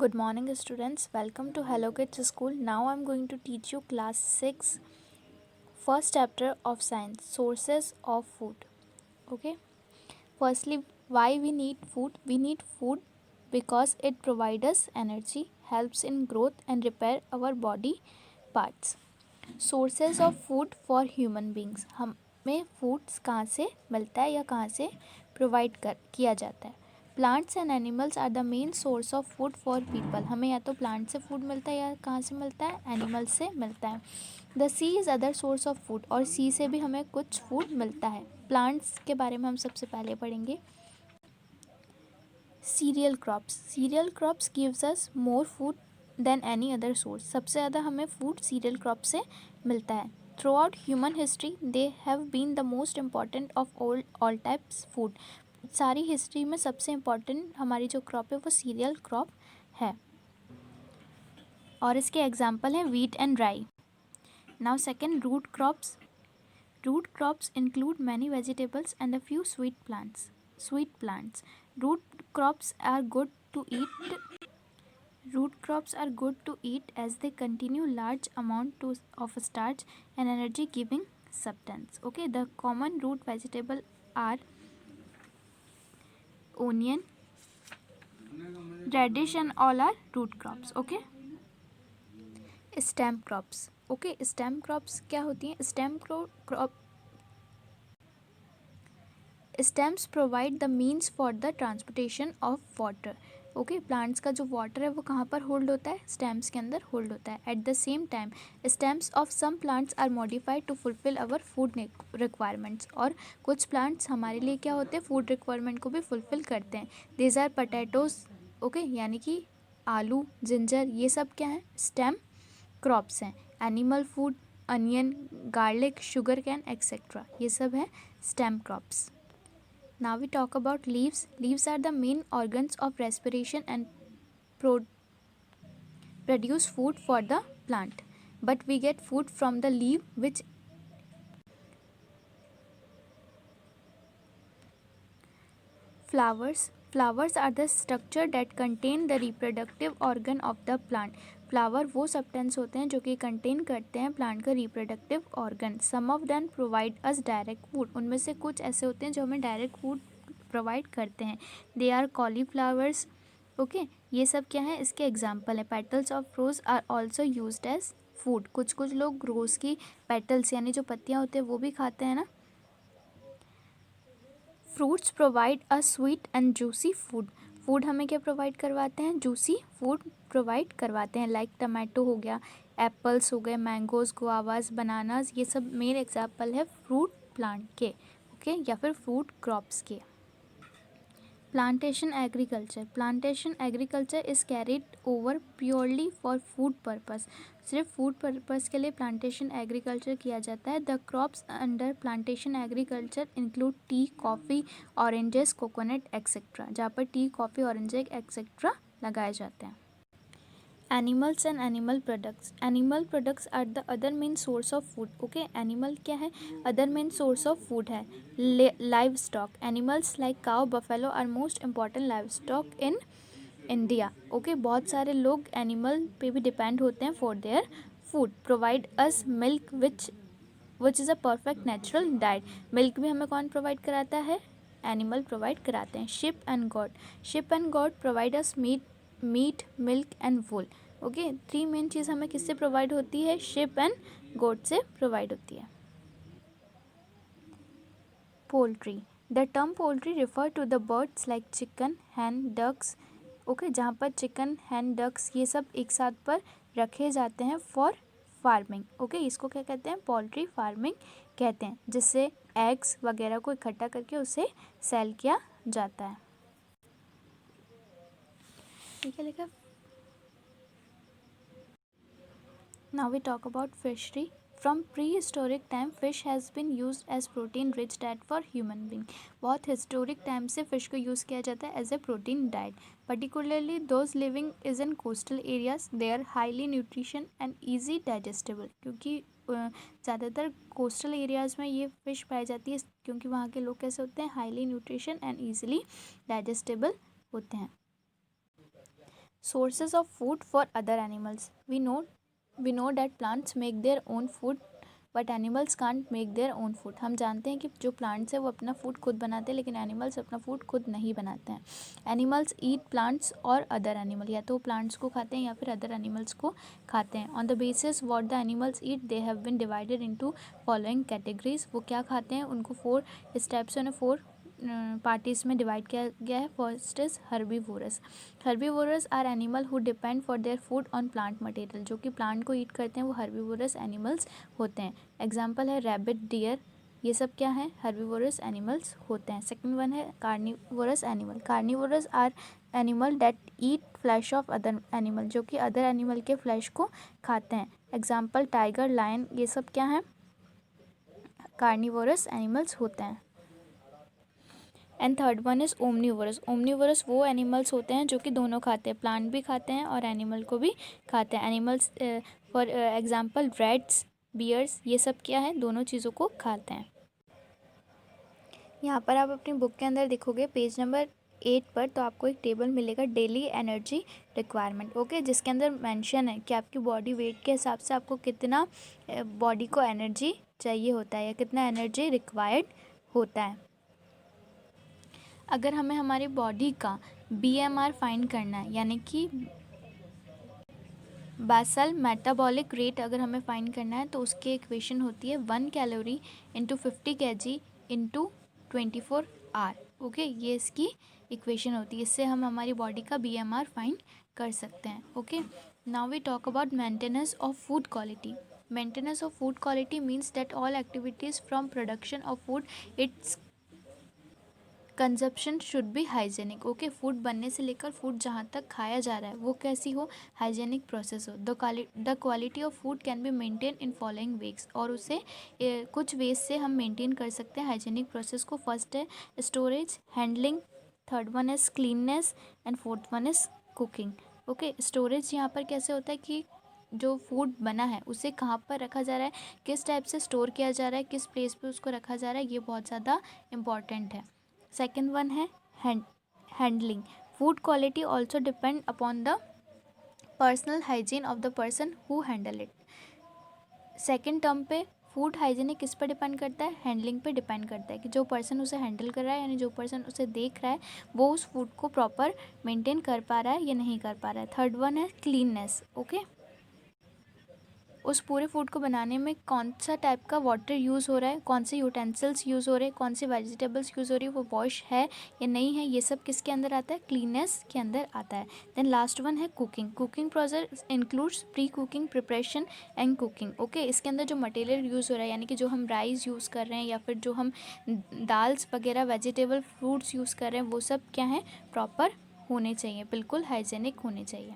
Good morning, students. Welcome to Hello Kids School. Now I'm going to teach you class 6, first chapter of science, sources of food. Okay. Firstly, why we need food? We need food because it provides us energy, helps in growth and repair our body parts. Sources of food for human beings. हमें foods कहाँ से मिलता है या कहाँ से provide किया जाता है. Plants and animals are the main source of food for people. हमें या तो प्लांट से फूड मिलता है या कहाँ से मिलता है, एनिमल्स से मिलता है. The sea is other source of food. और सी से भी हमें कुछ फूड मिलता है. प्लांट्स के बारे में हम सबसे पहले पढ़ेंगे. Cereal crops. Cereal crops gives us more food than any other source. सबसे ज़्यादा हमें फूड सीरियल क्रॉप से मिलता है. Throughout human history they have been the most important of all types food. सारी हिस्ट्री में सबसे इम्पॉर्टेंट हमारी जो क्रॉप है वो सीरियल क्रॉप है. और इसके एग्जाम्पल हैं wheat and rye. Now second, root crops. Root crops include many vegetables and a few sweet plants. Sweet plants. Root crops are good to eat. Root crops are good to eat as they contain large amount of starch and energy-giving substance. Okay, the common root vegetable are onion, radish, and all are root crops. Okay. Stem crops. Okay, stem crops क्या होती हैं? Stems provide the means for the transportation of water. Okay, plants का जो water है वो कहाँ पर hold होता है? स्टेम्स के अंदर होल्ड होता है. At the same time stems of some plants are modified to fulfil our food requirements. और कुछ प्लांट्स हमारे लिए क्या होते हैं? फूड रिक्वायरमेंट को भी फुलफिल करते हैं. These are potatoes. ओके, यानी कि आलू, जिंजर, ये सब क्या है? स्टेम क्रॉप्स हैं. Animal food, onion, garlic, sugar cane etcetera, ये सब है stem crops. Now we talk about leaves. Leaves are the main organs of respiration and produce food for the plant. But we get food from the leaf which flowers. Flowers are the structure that contain the reproductive organ of the plant. Flower वो substance होते हैं जो कि contain करते हैं plant का reproductive organ. Some of them provide us direct food. उनमें से कुछ ऐसे होते हैं जो हमें डायरेक्ट फूड प्रोवाइड करते हैं. They are cauliflowers. ओके, ये सब क्या है? इसके एग्जाम्पल है. Petals of rose are also used as food. कुछ लोग रोज की पेटल्स यानी जो पत्तियाँ होते हैं वो भी खाते हैं ना. Fruits provide a sweet and juicy food. Food हमें क्या प्रोवाइड करवाते हैं? जूसी फूड प्रोवाइड करवाते हैं. लाइक टमाटो हो गया, एप्पल्स हो गए, मैंगोज, गुआवास, बनानास, ये सब मेन एग्जाम्पल है फ्रूट प्लांट के. ओके, या फिर फ्रूट क्रॉप्स के. Plantation agriculture. Plantation agriculture is carried over purely for food purpose. सिर्फ फूड पर्पस के लिए प्लांटेशन एग्रीकल्चर किया जाता है. The crops under plantation agriculture include tea, coffee, oranges, coconut etcetera. जहाँ पर टी, कॉफ़ी, ऑरेंजेस एक्सेट्रा लगाए जाते हैं. Animals and animal products. Animal products are the other main source of food. Okay, animal क्या है? Other main source of food है. Livestock. Animals like cow, buffalo are most important livestock in India. Okay, बहुत सारे लोग animal पे भी depend होते हैं for their food. Provide us milk which is a perfect natural diet. Milk भी हमें कौन प्रोवाइड कराता है? एनिमल प्रोवाइड कराते हैं. Sheep and goat. Sheep and goat provide us meat, milk and wool. Okay, 3 मेन चीज़ हमें किससे प्रोवाइड होती है? शिप एंड गोट से प्रोवाइड होती है. Poultry. The term poultry refer to the birds like chicken, hen, ducks. Okay, जहाँ पर चिकन, हैन, डक्स ये सब एक साथ पर रखे जाते हैं फॉर फार्मिंग. ओके, इसको क्या कहते हैं? पोल्ट्री फार्मिंग कहते हैं, जिससे एग्स वगैरह को इकट्ठा करके उसे सेल किया जाता है. ठीक है, लिखा. Now we talk about fishery. From prehistoric time, fish has been used as protein-rich diet for human being. बहुत हिस्टोरिक टाइम से फ़िश को यूज़ किया जाता है as a protein diet. Particularly those living is in coastal areas. They are highly nutrition and easy digestible. क्योंकि ज़्यादातर coastal areas में ये फ़िश पाई जाती है क्योंकि वहाँ के लोग कैसे होते हैं? Highly nutrition and easily digestible होते हैं. Sources of food for other animals. We know that plants make their own food but animals can't make their own food. हम जानते हैं कि जो प्लांट्स है वो अपना फूड खुद बनाते हैं, लेकिन एनिमल्स अपना फूड खुद नहीं बनाते हैं. एनिमल्स ईट प्लांट्स और अदर एनिमल. या तो वो प्लांट्स को खाते हैं या फिर अदर एनिमल्स को खाते हैं. On the basis what the animals eat they have been divided into following categories. वो क्या खाते हैं उनको 4 स्टेप्स और 4 पार्टीज में डिवाइड किया गया है. First is herbivorous. Herbivorous are animal who depend for their food on plant material. जो कि प्लांट को ईट करते हैं वो हर्बीवोरस एनिमल्स होते हैं. एग्जाम्पल है रैबिट, डियर, ये सब क्या है, हर्बीवोरस एनिमल्स होते हैं. सेकंड वन है carnivorous animal. Carnivorous are animal that eat flesh of other animal. जो कि अदर एनिमल के फ्लैश को खाते हैं. एग्जाम्पल टाइगर, लायन, ये सब क्या है, कार्निवोरस एनिमल्स होते हैं. And third one is omnivorous. Omnivorous वो एनिमल्स होते हैं जो कि दोनों खाते हैं, प्लांट भी खाते हैं और एनिमल को भी खाते हैं. Animals for example rats, bears, ये सब क्या है, दोनों चीज़ों को खाते हैं. यहाँ पर आप अपनी बुक के अंदर देखोगे पेज नंबर 8 पर, तो आपको एक टेबल मिलेगा डेली एनर्जी रिक्वायरमेंट. ओके, जिसके अंदर मेंशन है कि आपकी बॉडी वेट के हिसाब से आपको कितना बॉडी को एनर्जी चाहिए होता है या कितना एनर्जी रिक्वायर्ड होता है. अगर हमें हमारी बॉडी का BMR फाइंड करना है, यानी कि बेसल मेटाबॉलिक रेट अगर हमें फाइंड करना है, तो उसकी इक्वेशन होती है 1 calorie into 50 kg into 24 hour. Okay, ये इसकी इक्वेशन होती है. इससे हम हमारी बॉडी का BMR फाइंड कर सकते हैं. Okay, now we talk about maintenance of food quality. Maintenance of food quality means that all activities from production of food its consumption should be hygienic. Okay, food बनने से लेकर food जहाँ तक खाया जा रहा है वो कैसी हो, हाइजेनिक प्रोसेस हो. The quality of food can be maintain in following veg. और उसे कुछ वेज से हम मेंटेन कर सकते हैं हाइजेनिक प्रोसेस को. फर्स्ट है storage, handling, third one is cleanness and fourth one is cooking. Okay, storage यहाँ पर कैसे होता है कि जो फूड बना है उसे कहाँ पर रखा जा रहा है, किस टाइप से स्टोर किया जा रहा है, किस प्लेस पे उसको रखा जा रहा है, ये बहुत ज़्यादा इम्पॉर्टेंट है. सेकेंड वन है handling. Food quality also depend upon the personal hygiene of the person who handle it. Second term पे फूड हाइजीनिक किस पर डिपेंड करता है, हैंडलिंग पे डिपेंड करता है कि जो पर्सन उसे हैंडल कर रहा है, यानी जो पर्सन उसे देख रहा है, वो उस फूड को प्रॉपर मेंटेन कर पा रहा है या नहीं कर पा रहा है. थर्ड वन है क्लीननेस. ओके, उस पूरे फूड को बनाने में कौन सा टाइप का वाटर यूज़ हो रहा है, कौन से यूटेंसिल्स यूज़ हो रहे हैं, कौन सी वेजिटेबल्स यूज़ हो रही है, वो वॉश है या नहीं है, ये सब किसके अंदर आता है, क्लीननेस के अंदर आता है. देन लास्ट वन है cooking. Cooking process includes pre cooking, preparation and cooking. Okay, इसके अंदर जो मटेरियल यूज़ हो रहा है, यानी कि जो हम राइस यूज़ कर रहे हैं या फिर जो हम दाल्स वगैरह वेजिटेबल फ्रूट्स यूज़ कर रहे हैं, वो सब क्या है, प्रॉपर होने चाहिए, बिल्कुल हाइजेनिक होने चाहिए.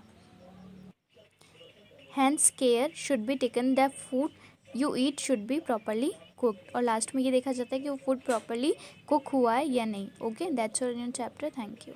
Hence care should be taken that food you eat should be properly cooked. और लास्ट में ये देखा जाता है कि वो फूड प्रॉपरली कुक हुआ है या नहीं. Okay, that's all in chapter. Thank you.